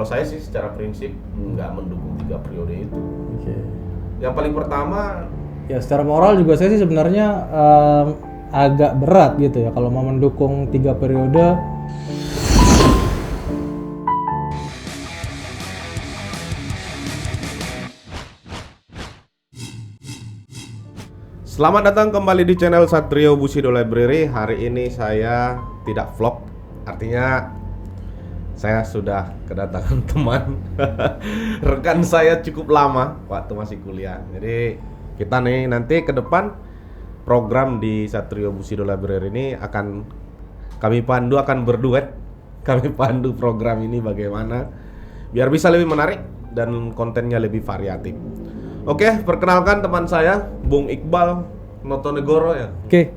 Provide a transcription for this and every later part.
Kalau saya sih secara prinsip nggak mendukung 3 periode itu. Oke. Yang paling pertama, Ya secara moral juga saya sih sebenarnya agak berat gitu ya kalau mau mendukung 3 periode. selamat datang kembali di channel Satrio Bushido Library. Hari ini saya tidak vlog, artinya saya sudah kedatangan teman rekan saya cukup lama waktu masih kuliah. Jadi kita nih nanti ke depan program di Satrio Bushido Library ini akan kami pandu, akan berduet. Kami pandu program ini bagaimana biar bisa lebih menarik dan kontennya lebih variatif. Oke, perkenalkan teman saya, Bung Iqbal Notonegoro ya. Oke.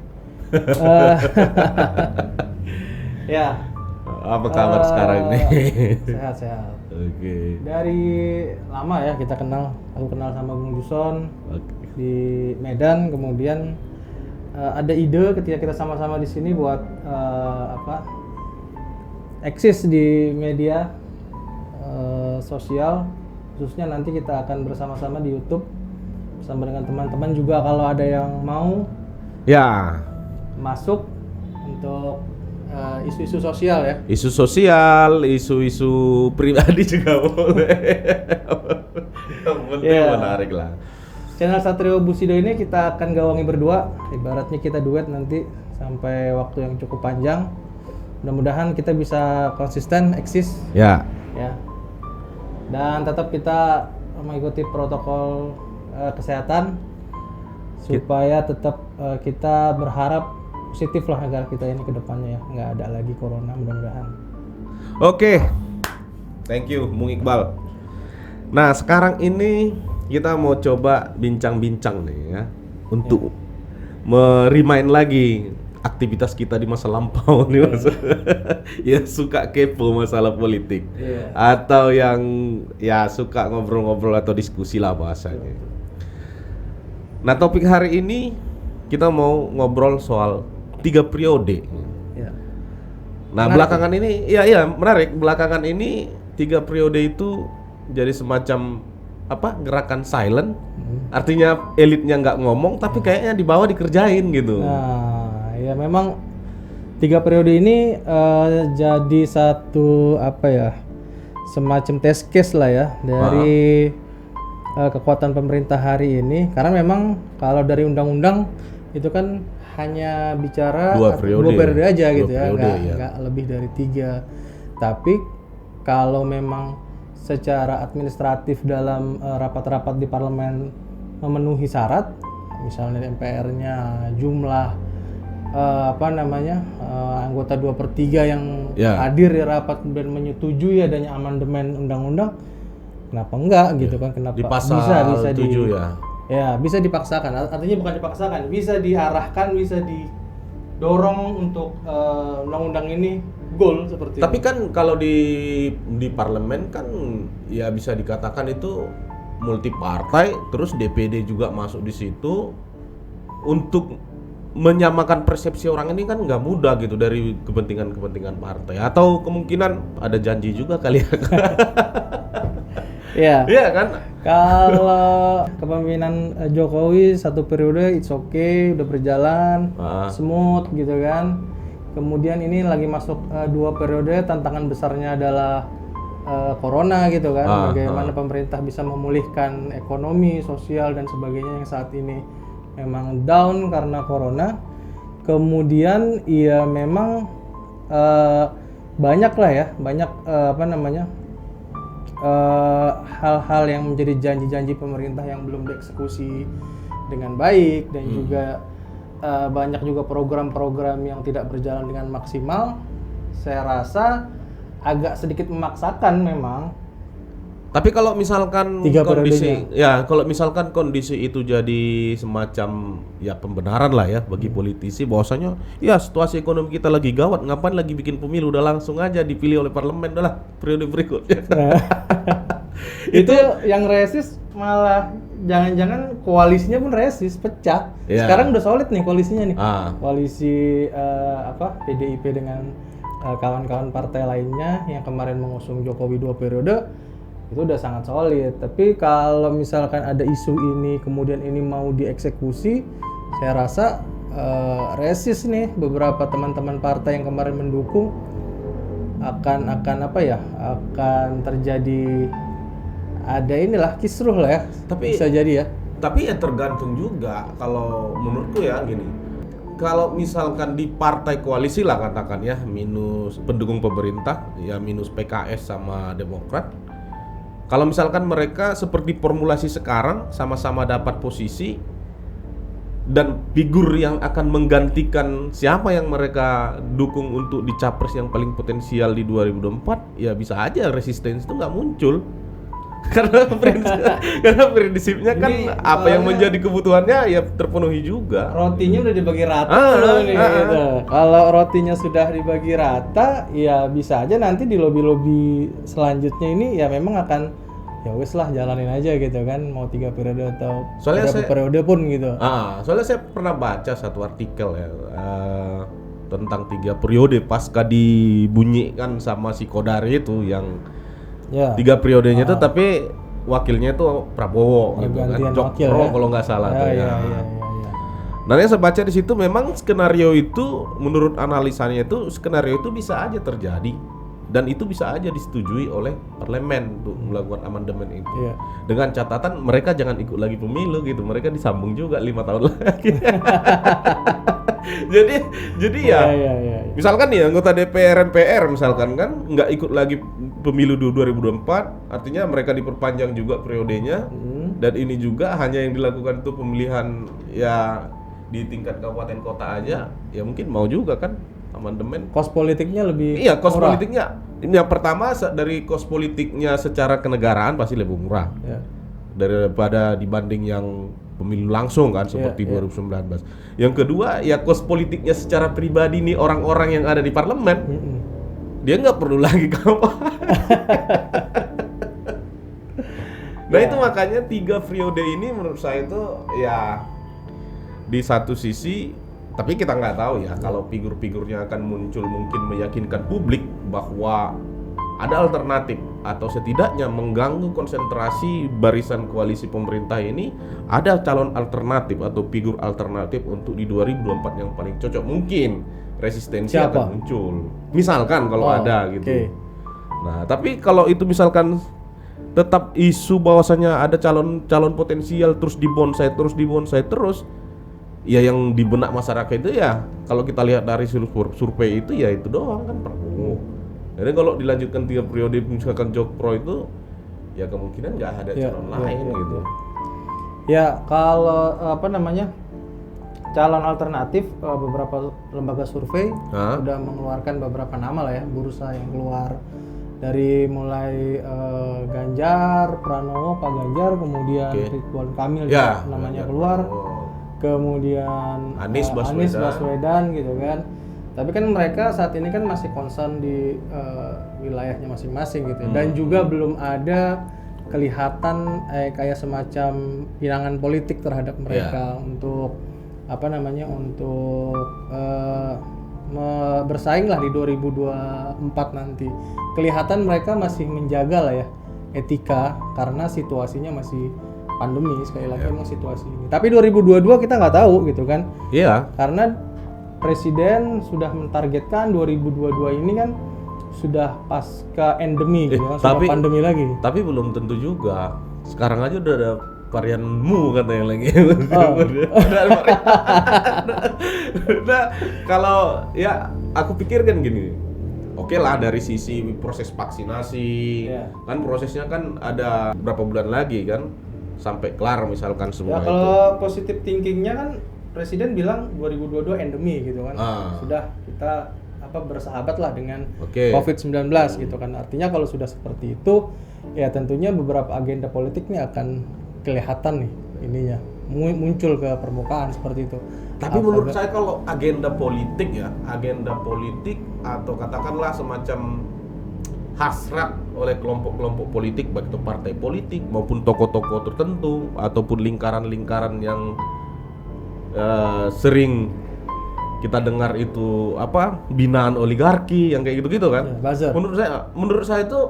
Ya. Apa kabar sekarang ini? Sehat-sehat. Oke. Dari lama ya kita kenal. Aku kenal sama Bung Juson Oke. di Medan. Kemudian ada ide ketika kita sama-sama di sini buat eksis di media sosial. Khususnya nanti kita akan bersama-sama di YouTube bersama dengan teman-teman juga kalau ada yang mau Ya, masuk untuk isu-isu sosial ya. isu sosial, isu-isu pribadi juga boleh. Yang penting Yeah. menarik lah. Channel Satrio Bushido ini kita akan gawangi berdua, ibaratnya kita duet nanti sampai waktu yang cukup panjang. Mudah-mudahan kita bisa konsisten eksis Ya. ya. Dan tetap kita mengikuti protokol kesehatan supaya tetap kita berharap positif lah negara kita ini ke depannya ya, nggak ada lagi corona mudah-mudahan. Oke. Thank you, Bung Iqbal. Nah, sekarang ini kita mau coba bincang-bincang nih ya untuk merimain lagi aktivitas kita di masa lampau nih Mas. Ya suka kepo masalah politik. Iya. Atau yang ya suka ngobrol-ngobrol atau diskusi lah bahasanya. Nah, topik hari ini kita mau ngobrol soal 3 periode. Ya. Nah, Menarik. belakangan ini iya menarik. Belakangan ini 3 periode itu jadi semacam gerakan silent. Artinya elitnya nggak ngomong tapi kayaknya di bawah dikerjain gitu. Nah, ya memang 3 periode ini jadi satu semacam test case lah ya dari kekuatan pemerintah hari ini, karena memang kalau dari undang-undang itu kan hanya bicara 2 periode. aja 2 gitu ya, periode, ya. nggak lebih dari 3. Tapi kalau memang secara administratif dalam rapat-rapat di parlemen memenuhi syarat, misalnya MPR-nya jumlah anggota 2/3 yang hadir di rapat kemudian menyetujui adanya amandemen undang-undang, kenapa enggak gitu kan? Kenapa Di pasal bisa 7 ya. Ya, bisa dipaksakan. Artinya bukan dipaksakan, bisa diarahkan, bisa didorong untuk undang-undang ini goal seperti Tapi itu. kan kalau di parlemen kan ya bisa dikatakan itu multi partai, terus DPD juga masuk di situ. Untuk menyamakan persepsi orang ini kan nggak mudah gitu dari kepentingan partai, atau kemungkinan ada janji juga kali ya. Ya. Iya kan? Kalau kepemimpinan Jokowi 1 periode it's okay, udah berjalan smooth gitu kan. Kemudian ini lagi masuk 2 periode, tantangan besarnya adalah corona gitu kan. Bagaimana pemerintah bisa memulihkan ekonomi, sosial dan sebagainya yang saat ini memang down karena corona. Kemudian ya memang banyak hal-hal yang menjadi janji-janji pemerintah yang belum dieksekusi dengan baik, dan juga banyak juga program-program yang tidak berjalan dengan maksimal. Saya rasa agak sedikit memaksakan memang. Tapi kalau misalkan 3 kondisi itu jadi semacam ya pembenaran lah ya bagi politisi bahwasanya ya situasi ekonomi kita lagi gawat, ngapain lagi bikin pemilu, udah langsung aja dipilih oleh parlemen lah periode berikutnya. Itu yang resist malah jangan-jangan koalisinya pun resist, pecah. Ya. Sekarang udah solid nih koalisinya nih. Ah. Koalisi PDIP dengan kawan-kawan partai lainnya yang kemarin mengusung Jokowi 2 periode itu udah sangat solid. Tapi kalau misalkan ada isu ini kemudian ini mau dieksekusi, saya rasa resist nih beberapa teman-teman partai yang kemarin mendukung akan terjadi ada inilah kisruh lah ya. Tapi bisa jadi ya. Tapi ya tergantung juga, kalau menurutku ya gini. Kalau misalkan di partai koalisi lah katakan ya, minus pendukung pemerintah, ya minus PKS sama Demokrat. Kalau misalkan mereka seperti formulasi sekarang sama-sama dapat posisi dan figur yang akan menggantikan siapa yang mereka dukung untuk dicapres yang paling potensial di 2024, ya bisa aja resistensi itu nggak muncul. Karena prinsipnya kan ini apa yang menjadi kebutuhannya ya terpenuhi juga. Rotinya udah dibagi rata gitu. Kalau rotinya sudah dibagi rata, ya bisa aja nanti di lobby-lobby selanjutnya ini ya memang akan ya wes lah jalanin aja gitu kan, mau 3 periode atau berapa periode pun gitu. Soalnya saya pernah baca satu artikel ya tentang 3 periode pasca dibunyikan sama si Kodari itu yang 3 periodenya itu tapi wakilnya itu Prabowo gitu kan, Jokpro ya? Kalau nggak salah tuh ya. Nah, yang saya baca di situ memang skenario itu menurut analisanya itu skenario itu bisa aja terjadi dan itu bisa aja disetujui oleh parlemen untuk melakukan amandemen itu. Dengan catatan mereka jangan ikut lagi pemilu gitu, mereka disambung juga 5 tahun lagi. jadi ya. Misalkan nih anggota DPR MPR misalkan kan nggak ikut lagi pemilu 2024, artinya mereka diperpanjang juga periodenya. Dan ini juga hanya yang dilakukan itu pemilihan ya di tingkat kabupaten kota aja, ya mungkin mau juga kan amandemen. Kos politiknya lebih murah. Politiknya yang pertama dari kos politiknya secara kenegaraan pasti lebih murah daripada dibanding yang pemilu langsung kan seperti 2019. Yang kedua ya kos politiknya secara pribadi nih orang-orang yang ada di parlemen dia nggak perlu lagi kampanye. Nah itu makanya 3 periode ini menurut saya itu ya di satu sisi, tapi kita nggak tahu ya kalau figur-figurnya akan muncul mungkin meyakinkan publik bahwa ada alternatif atau setidaknya mengganggu konsentrasi barisan koalisi pemerintah ini, ada calon alternatif atau figur alternatif untuk di 2024 yang paling cocok, mungkin resistensi akan muncul misalkan kalau ada gitu. Nah tapi kalau itu misalkan tetap isu bahwasanya ada calon potensial terus dibonsai terus ya yang di benak masyarakat itu ya kalau kita lihat dari survei itu ya itu doang kan Prabowo. Jadi kalau dilanjutkan 3 periode misalkan Jokpro itu ya kemungkinan nggak ada calon lain gitu. Ya kalau calon alternatif beberapa lembaga survei sudah mengeluarkan beberapa nama lah ya, bursa yang keluar dari mulai Ganjar, Pranowo, Pak Ganjar, kemudian Ridwan Kamil namanya keluar. Kemudian Anies Baswedan gitu kan. Tapi kan mereka saat ini kan masih concern di wilayahnya masing-masing gitu. Dan juga belum ada kelihatan kayak semacam pinangan politik terhadap mereka untuk bersaing lah di 2024 nanti. Kelihatan mereka masih menjaga lah ya etika karena situasinya masih pandemi sekali lagi emang situasi ini. Tapi 2022 kita nggak tahu gitu kan. Karena presiden sudah mentargetkan 2022 ini kan sudah pasca endemi gitu kan, sudah pandemi lagi. Tapi belum tentu juga. Sekarang aja udah ada varian mu katanya lagi. Nah, kalau ya aku pikir kan gini. Oke lah dari sisi proses vaksinasi, kan prosesnya kan ada berapa bulan lagi kan sampai kelar misalkan semua itu. Kalau positive thinkingnya kan presiden bilang 2022 endemi gitu kan. Sudah kita bersahabat lah dengan COVID-19 gitu kan. Artinya kalau sudah seperti itu ya tentunya beberapa agenda politik nih akan kelihatan nih ininya muncul ke permukaan seperti itu. Tapi menurut saya kalau agenda politik atau katakanlah semacam hasrat oleh kelompok-kelompok politik baik itu partai politik maupun tokoh-tokoh tertentu ataupun lingkaran-lingkaran yang sering kita dengar itu apa binaan oligarki yang kayak gitu-gitu kan. Ya, buzzer. Menurut saya itu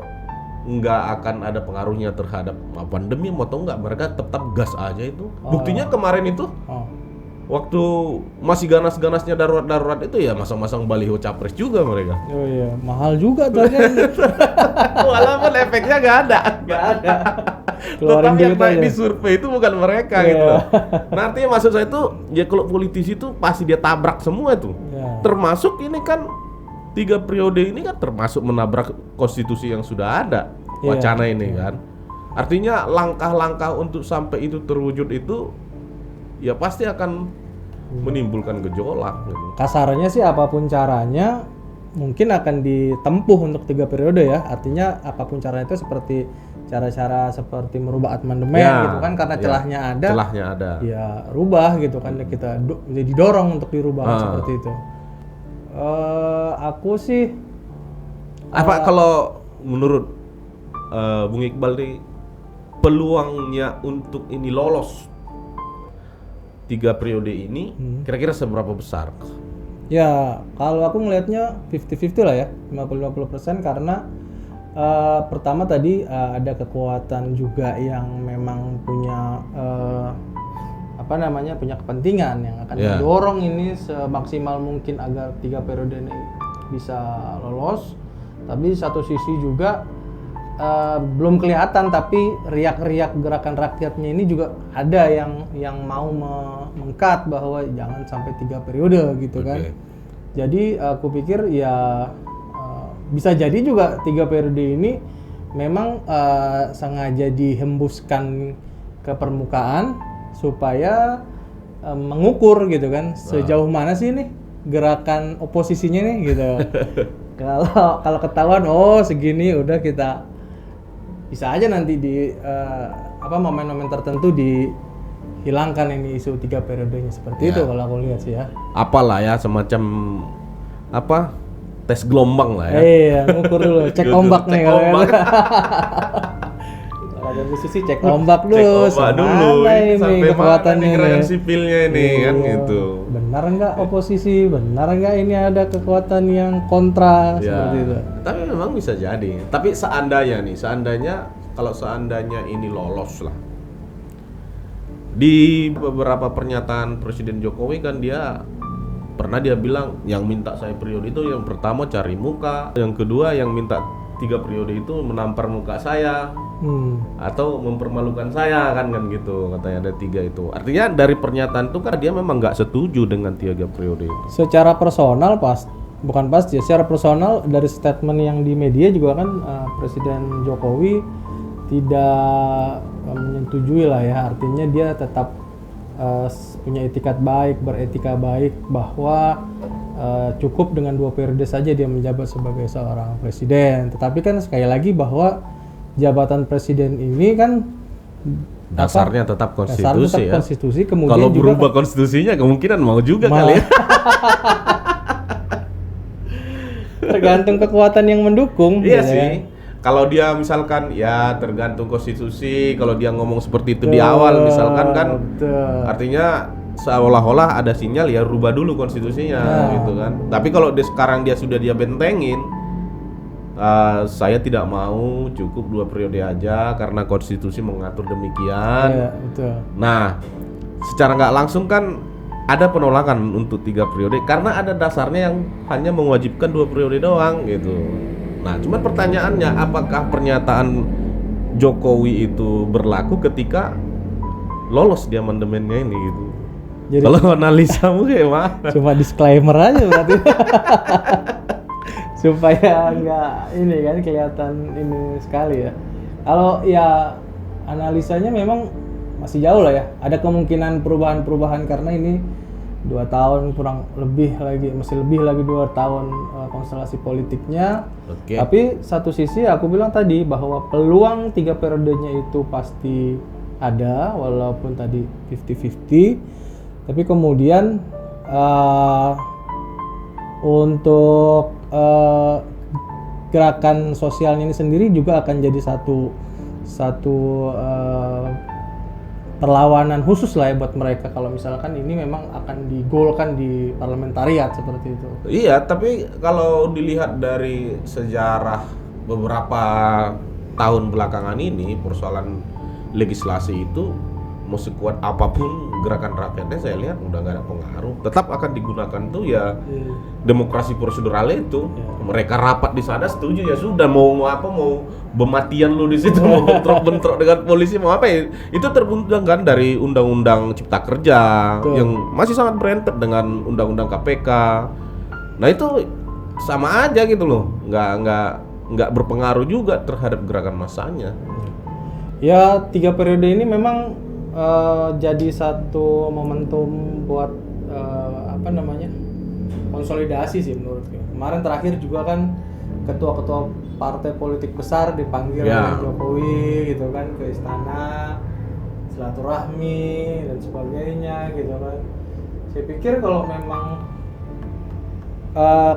nggak akan ada pengaruhnya terhadap pandemi atau enggak, mereka tetap gas aja itu. Buktinya kemarin itu waktu masih ganas-ganasnya darurat itu ya masang-masang baliho capres juga mereka. Oh iya, mahal juga tuh kan. Walaupun efeknya nggak ada. Keluarin Tetap yang duit naik aja. di survei itu bukan mereka Iya. gitu loh. Nanti maksud saya itu ya kalau politisi itu pasti dia tabrak semua itu. Iya. Termasuk ini kan 3 periode ini kan termasuk menabrak konstitusi yang sudah ada wacana ini kan. Artinya langkah-langkah untuk sampai itu terwujud itu ya pasti akan menimbulkan gejolak gitu. Kasarnya sih apapun caranya mungkin akan ditempuh untuk 3 periode ya. Artinya apapun caranya itu seperti cara-cara seperti merubah amandemen gitu kan, karena celahnya ada. Celahnya ada. Ya rubah gitu kan, kita jadi dorong untuk dirubah seperti itu. Aku sih apa kalau menurut Bung Iqbal nih peluangnya untuk ini lolos 3 periode ini kira-kira seberapa besar? ya kalau aku melihatnya 50-50 lah ya, 50-50% karena pertama tadi ada kekuatan juga yang memang punya punya kepentingan yang akan mendorong ini semaksimal mungkin agar 3 periode ini bisa lolos. Tapi satu sisi juga belum kelihatan, tapi riak-riak gerakan rakyatnya ini juga ada yang mau mengkat bahwa jangan sampai 3 periode gitu kan. Jadi aku pikir ya bisa jadi juga 3 periode ini memang sengaja dihembuskan ke permukaan supaya mengukur gitu kan sejauh mana sih nih gerakan oposisinya nih gitu. Kalau ketahuan segini udah kita bisa aja nanti di momen-momen tertentu dihilangkan ini isu 3 periodenya seperti itu kalau aku lihat sih ya. Apalah ya semacam tes gelombang lah ya. Iya, ngukur dulu, cek ombak nih kalau ada sisi cek ombak dulu. Cek ombak dulu ini sampai kekuatannya mana gerakan sipilnya ini kan gitu. Benar nggak oposisi? Benar nggak ini ada kekuatan yang kontra seperti itu? Tapi memang bisa jadi. Tapi kalau seandainya ini lolos lah. Di beberapa pernyataan Presiden Jokowi kan dia bilang yang minta saya periode itu yang pertama cari muka, yang kedua yang minta 3 periode itu menampar muka saya atau mempermalukan saya kan gitu, katanya ada 3 itu. Artinya dari pernyataan itu kan dia memang nggak setuju dengan 3 periode itu. Secara personal secara personal dari statement yang di media juga kan Presiden Jokowi tidak menyetujui lah ya, artinya dia tetap punya beretika baik bahwa cukup dengan 2 periode saja dia menjabat sebagai seorang presiden. Tetapi kan sekali lagi bahwa jabatan presiden ini kan dasarnya tetap konstitusi ya. Konstitusi, kemudian kalau juga berubah konstitusinya kemungkinan mau juga kali ya. Tergantung kekuatan yang mendukung. Iya sih. Kalau dia misalkan ya tergantung konstitusi, kalau dia ngomong seperti itu di awal misalkan kan artinya seolah-olah ada sinyal ya rubah dulu konstitusinya gitu kan. Tapi kalau sekarang dia sudah bentengin, saya tidak mau, cukup 2 periode aja karena konstitusi mengatur demikian. Iya, betul. Nah, secara nggak langsung kan ada penolakan untuk 3 periode karena ada dasarnya yang hanya mewajibkan 2 periode doang gitu. Nah, cuman pertanyaannya apakah pernyataan Jokowi itu berlaku ketika lolos di amandemennya ini gitu. Jadi, kalau analisamu gimana? Cuma disclaimer aja berarti. Supaya nggak ini kan kelihatan ini sekali ya. Kalau ya analisanya memang masih jauh lah ya. Ada kemungkinan perubahan-perubahan karena ini 2 tahun kurang lebih lagi, masih lebih lagi 2 tahun konstelasi politiknya. Tapi satu sisi aku bilang tadi bahwa peluang 3 periodenya itu pasti ada walaupun tadi 50-50. Tapi kemudian untuk gerakan sosialnya ini sendiri juga akan jadi satu perlawanan khusus lah ya buat mereka kalau misalkan ini memang akan digolkan di parlementariat seperti itu. Iya, tapi kalau dilihat dari sejarah beberapa tahun belakangan ini, persoalan legislasi itu mau sekuat apapun gerakan rakyatnya, saya lihat udah nggak ada pengaruh. Tetap akan digunakan tuh ya demokrasi prosedural itu. Mereka rapat di sana setuju ya sudah, mau apa, mau bematian lu di situ, mau bentrok-bentrok dengan polisi, mau apa ya, itu terbundang kan dari Undang-Undang Cipta Kerja yang masih sangat berentet dengan Undang-Undang KPK. Nah itu sama aja gitu loh, nggak berpengaruh juga terhadap gerakan massanya. Ya 3 periode ini memang jadi satu momentum buat konsolidasi sih menurutku. Kemarin terakhir juga kan ketua-ketua partai politik besar dipanggil oleh Jokowi gitu kan ke istana, silaturahmi dan sebagainya gitu kan. Saya pikir kalau memang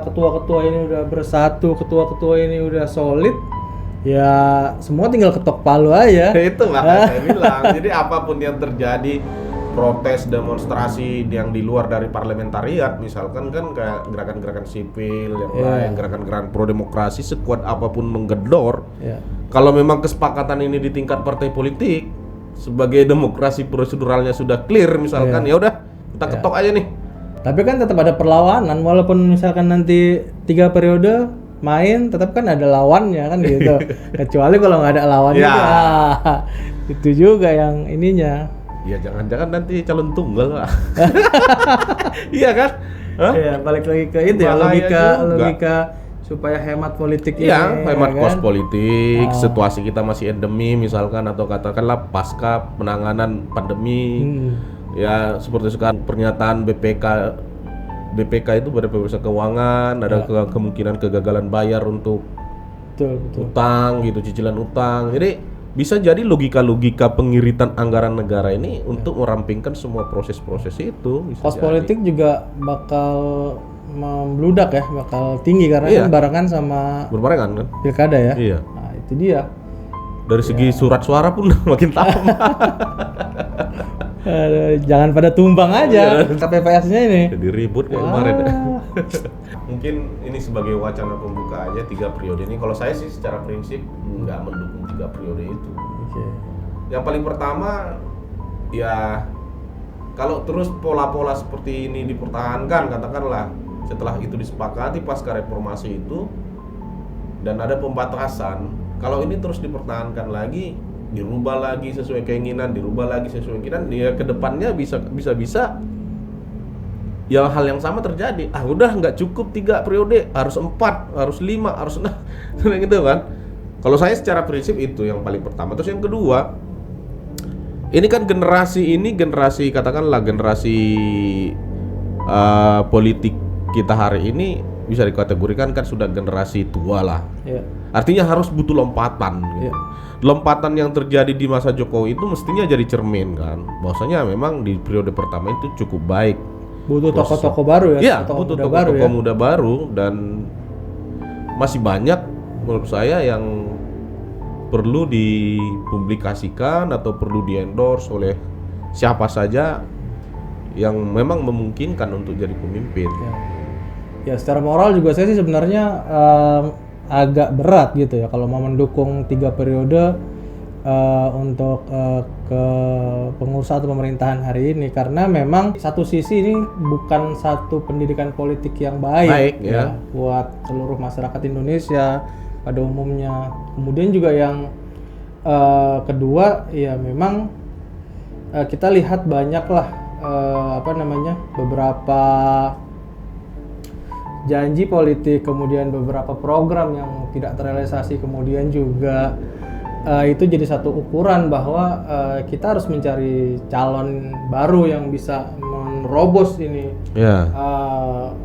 ketua-ketua ini udah bersatu, ketua-ketua ini udah solid, ya semua tinggal ketok palu aja. Itu makanya saya bilang. Jadi apapun yang terjadi, protes, demonstrasi yang di luar dari parlementariat, misalkan kan kayak gerakan-gerakan sipil yang lain, gerakan-gerakan pro demokrasi, sekuat apapun menggedor, kalau memang kesepakatan ini di tingkat partai politik sebagai demokrasi proseduralnya sudah clear, misalkan ya udah kita ketok aja nih. Tapi kan tetap ada perlawanan, walaupun misalkan nanti 3 periode main, tetap kan ada lawannya kan gitu. Kecuali kalau nggak ada lawannya, itu juga yang ininya. Ya jangan-jangan nanti calon tunggal lah. Iya kan? Iya, balik lagi ke itu ya, logika supaya hemat politik ini. Iya, hemat kos kan? politik, situasi kita masih endemi misalkan, atau katakanlah pasca penanganan pandemi. Ya seperti sekarang pernyataan BPK itu pada pemirsa keuangan, ada kemungkinan kegagalan bayar untuk utang gitu, cicilan utang. Jadi bisa jadi logika-logika pengiritan anggaran negara ini untuk merampingkan semua proses-proses itu. Kos politik juga bakal membludak ya, bakal tinggi karena kan barengan sama berbarengan kan pilkada ya. Iya. Nah itu dia. Dari segi surat suara pun makin tambah. Jangan pada tumbang aja KPPS-nya ini. Jadi ribut kayak kemarin. Mungkin ini sebagai wacana pembuka aja 3 periode ini. Kalau saya sih secara prinsip nggak mendukung 3 periode itu. Yang paling pertama ya, kalau terus pola-pola seperti ini dipertahankan, katakanlah setelah itu disepakati pasca reformasi itu dan ada pembatasan, kalau ini terus dipertahankan lagi, dirubah lagi sesuai keinginan, ya kedepannya bisa ya hal yang sama terjadi. Udah nggak cukup 3 periode, harus 4, harus 5, harus 6 gitu kan. Kalau saya secara prinsip itu yang paling pertama. Terus yang kedua, ini kan generasi katakanlah generasi politik kita hari ini bisa dikategorikan kan sudah generasi tua lah. Artinya harus butuh lompatan gitu. Lompatan yang terjadi di masa Jokowi itu mestinya jadi cermin kan, bahwasanya memang di periode pertama itu cukup baik. Butuh tokoh-tokoh baru ya. Iya, butuh tokoh-tokoh muda baru, dan masih banyak menurut saya yang perlu dipublikasikan atau perlu di-endorse oleh siapa saja yang memang memungkinkan untuk jadi pemimpin. Ya secara moral juga saya sih sebenarnya agak berat gitu ya kalau mau mendukung 3 periode untuk ke pengusaha atau pemerintahan hari ini, karena memang satu sisi ini bukan satu pendidikan politik yang baik ya buat seluruh masyarakat Indonesia pada umumnya. Kemudian juga yang kedua ya memang kita lihat banyaklah beberapa janji politik, kemudian beberapa program yang tidak terrealisasi, kemudian juga itu jadi satu ukuran bahwa kita harus mencari calon baru yang bisa menerobos ini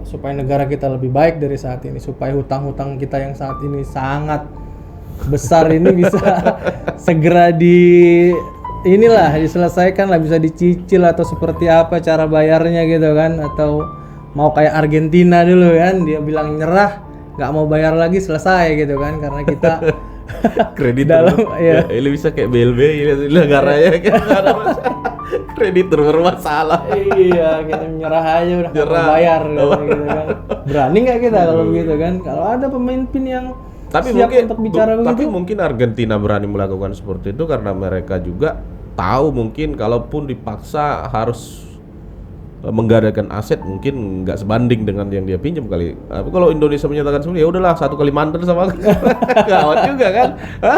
supaya negara kita lebih baik dari saat ini, supaya hutang-hutang kita yang saat ini sangat besar ini bisa segera diselesaikan lah, bisa dicicil atau seperti apa cara bayarnya gitu kan, atau mau kayak Argentina dulu kan, dia bilang nyerah, nggak mau bayar lagi, selesai gitu kan, karena kita Kreditur. Dalam, ya. Ini bisa kayak BLBI negaranya kan ada masalah. Kreditur bermasalah. Iya, kita menyerah aja udah nggak mau bayar gitu kan. Berani nggak kita kalau begitu kan? Kalau ada pemimpin yang siap untuk bicara begitu. Tapi mungkin Argentina berani melakukan seperti itu karena mereka juga tahu mungkin kalaupun dipaksa harus menggadaikan aset mungkin nggak sebanding dengan yang dia pinjam kali. Tapi kalau Indonesia menyatakan sebenarnya ya udahlah 1 Kalimantan sama gawat juga kan.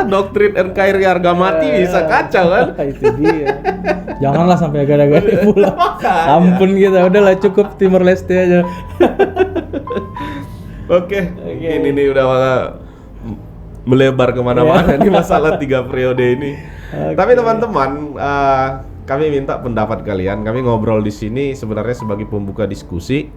Doktrin NKRI harga mati bisa kacau kan. Itu dia. Janganlah sampai gada-gada pula. Ampun kita udahlah cukup Timor Leste aja. Oke. Ini udah melebar kemana-mana nih masalah 3 periode ini. Tapi teman-teman, kami minta pendapat kalian. Kami ngobrol di sini sebenarnya sebagai pembuka diskusi.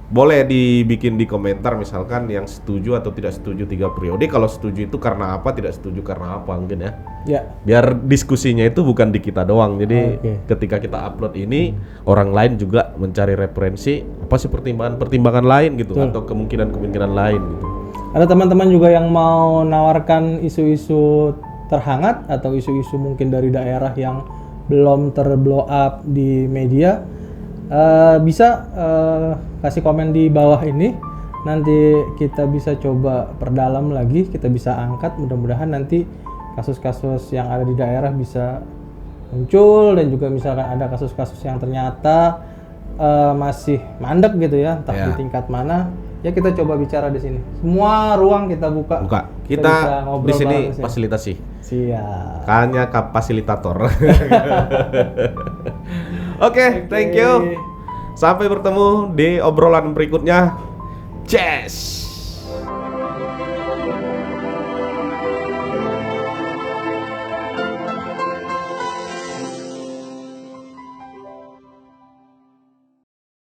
Boleh dibikin di komentar misalkan yang setuju atau tidak setuju 3 periode. Kalau setuju itu karena apa, tidak setuju karena apa mungkin ya. Ya. Biar diskusinya itu bukan di kita doang. Jadi ketika kita upload ini, orang lain juga mencari referensi apa sih pertimbangan lain gitu. Atau kemungkinan lain gitu. Ada teman-teman juga yang mau nawarkan isu-isu terhangat atau isu-isu mungkin dari daerah yang belum terblow up di media, bisa kasih komen di bawah ini. Nanti kita bisa coba perdalam lagi, kita bisa angkat. Mudah-mudahan nanti kasus-kasus yang ada di daerah bisa muncul, dan juga misalkan ada kasus-kasus yang ternyata masih mandek gitu ya, entah di tingkat mana. Ya kita coba bicara di sini. Semua ruang kita buka. Kita di sini fasilitasi. Siap. Hanya fasilitator. Oke, thank you. Sampai bertemu di obrolan berikutnya. Cheers.